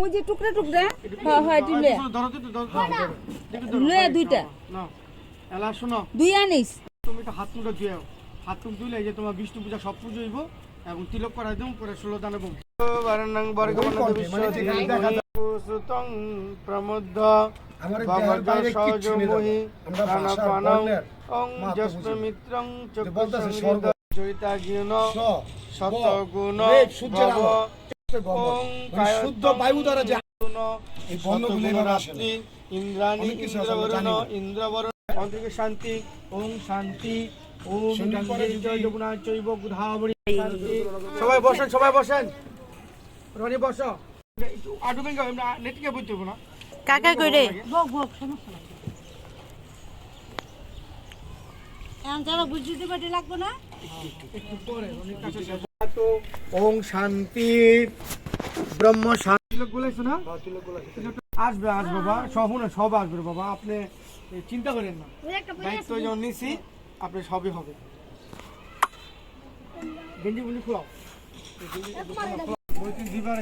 ওই যে টুকরা টুকরা হ্যাঁ হ্যাঁ দিলে লয়ে দুইটা না এলা শোনো দুই আনিস তুমি তো হাত মুঠো ধুয়ে হাত মুখ ধুইলে এই যে তোমার বিষ্ণু পূজা সব পুজো হইব এবং তিলক করাই দেব পরে 16 দানে বম বরণং বর্গমন বিশ্বজিতং প্রমুদ্ধ ভগবত সহজমোহি প্রাণপানং ওং জস্ম মিত্রং চক্ষুসংহৃত চরিতা জ্ঞান শতগুণ ভব ওং শুদ্ধ বায়ু দ্বারা যে এই বর্ণগুলো এভাবে আসে না। ইন্দ্রাণী ইন্দ্রবরণ ইন্দ্রবরণ অন্তরিক শান্তি ওং শান্তি ওম গঙ্গে জয় যমুনা চৈব গোদাবরী শান্তি সবাই বসেন রনি বসো একটু আডুবেন গো নেটকে বুঝতে হবে না কাকা কইরে বক বক সমস্যা নাই এখন যারা বুঝতে পারতে লাগবে না একটু পরে রনির কাছে তো ওং শান্তি ব্রহ্ম শান্তি লোক বলেছ না আসবে বাবা সব আসবে বাবা আপনি চিন্তা করেন না দায়িত্ব যখন নিছি আপনি সবই হবে গেঞ্জি বুঝি খোলাও বলছি দিবা